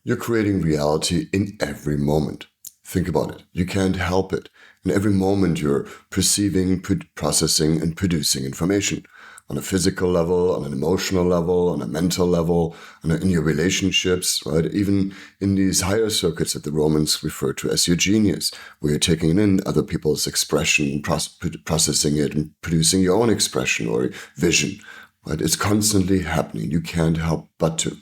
You're creating reality in every moment. Think about it. You can't help it. In every moment, you're perceiving, processing, and producing information on a physical level, on an emotional level, on a mental level, in your relationships, right? Even in these higher circuits that the Romans refer to as eugenius, where you're taking in other people's expression, processing it, and producing your own expression or vision, right? It's constantly happening. You can't help but to.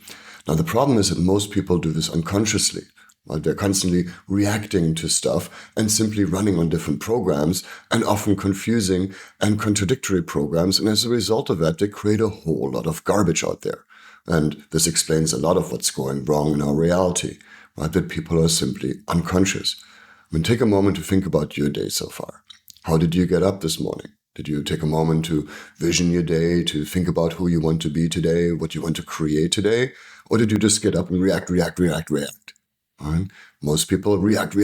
Now, the problem is that most people do this unconsciously. Right? They're constantly reacting to stuff and simply running on different programs, and often confusing and contradictory programs. And as a result of that, they create a whole lot of garbage out there. And this explains a lot of what's going wrong in our reality, right? That people are simply unconscious. I mean, take a moment to think about your day so far. How did you get up this morning? Did you take a moment to vision your day, to think about who you want to be today, what you want to create today? Or did you just get up and react? Right? Most people react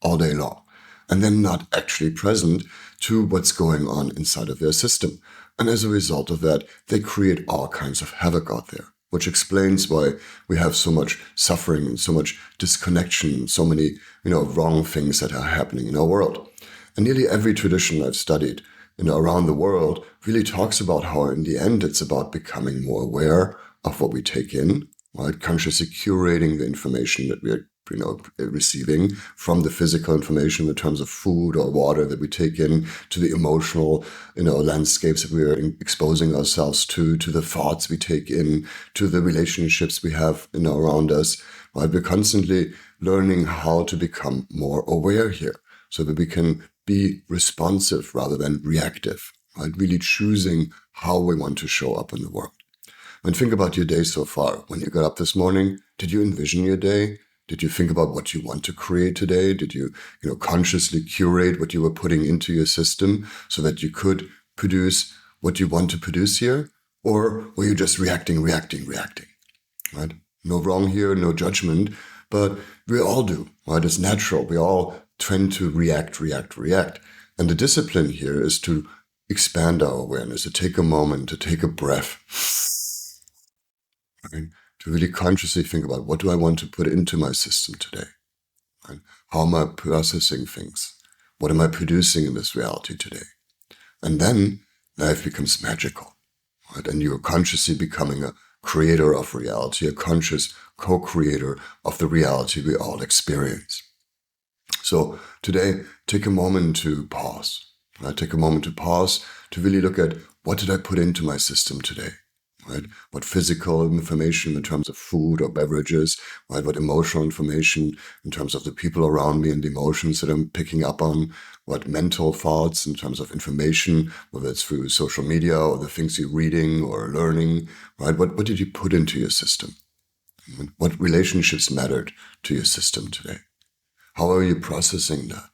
all day long, and then not actually present to what's going on inside of their system. And as a result of that, they create all kinds of havoc out there, which explains why we have so much suffering and so much disconnection, so many, wrong things that are happening in our world. And nearly every tradition I've studied, around the world really talks about how in the end it's about becoming more aware of what we take in, right? Consciously curating the information that we're, receiving, from the physical information in terms of food or water that we take in, to the emotional, landscapes that we're exposing ourselves to the thoughts we take in, to the relationships we have, around us, right? We're constantly learning how to become more aware here so that we can be responsive rather than reactive, right? Really choosing how we want to show up in the world. And think about your day so far. When you got up this morning, did you envision your day? Did you think about what you want to create today? Did you, consciously curate what you were putting into your system so that you could produce what you want to produce here? Or were you just reacting, right? No wrong here, no judgment, but we all do, right? It's natural. We all tend to react. And the discipline here is to expand our awareness, to take a moment, to take a breath, right? To really consciously think about, what do I want to put into my system today? Right? How am I processing things? What am I producing in this reality today? And then life becomes magical, right? And you're consciously becoming a creator of reality, a conscious co-creator of the reality we all experience. So today, take a moment to pause. Right? Take a moment to pause to really look at, what did I put into my system today? Right? What physical information in terms of food or beverages, right? What emotional information in terms of the people around me and the emotions that I'm picking up on, what mental thoughts in terms of information, whether it's through social media or the things you're reading or learning, right? What did you put into your system? What relationships mattered to your system today? How are you processing that?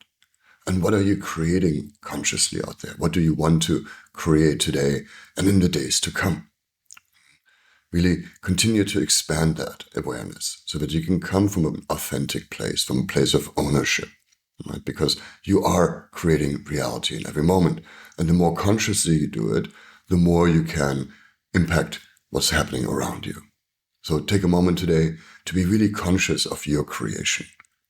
And what are you creating consciously out there? What do you want to create today and in the days to come? Really continue to expand that awareness so that you can come from an authentic place, from a place of ownership, right? Because you are creating reality in every moment. And the more consciously you do it, the more you can impact what's happening around you. So take a moment today to be really conscious of your creation,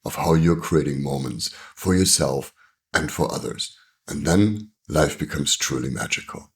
of how you're creating moments for yourself and for others. And then life becomes truly magical.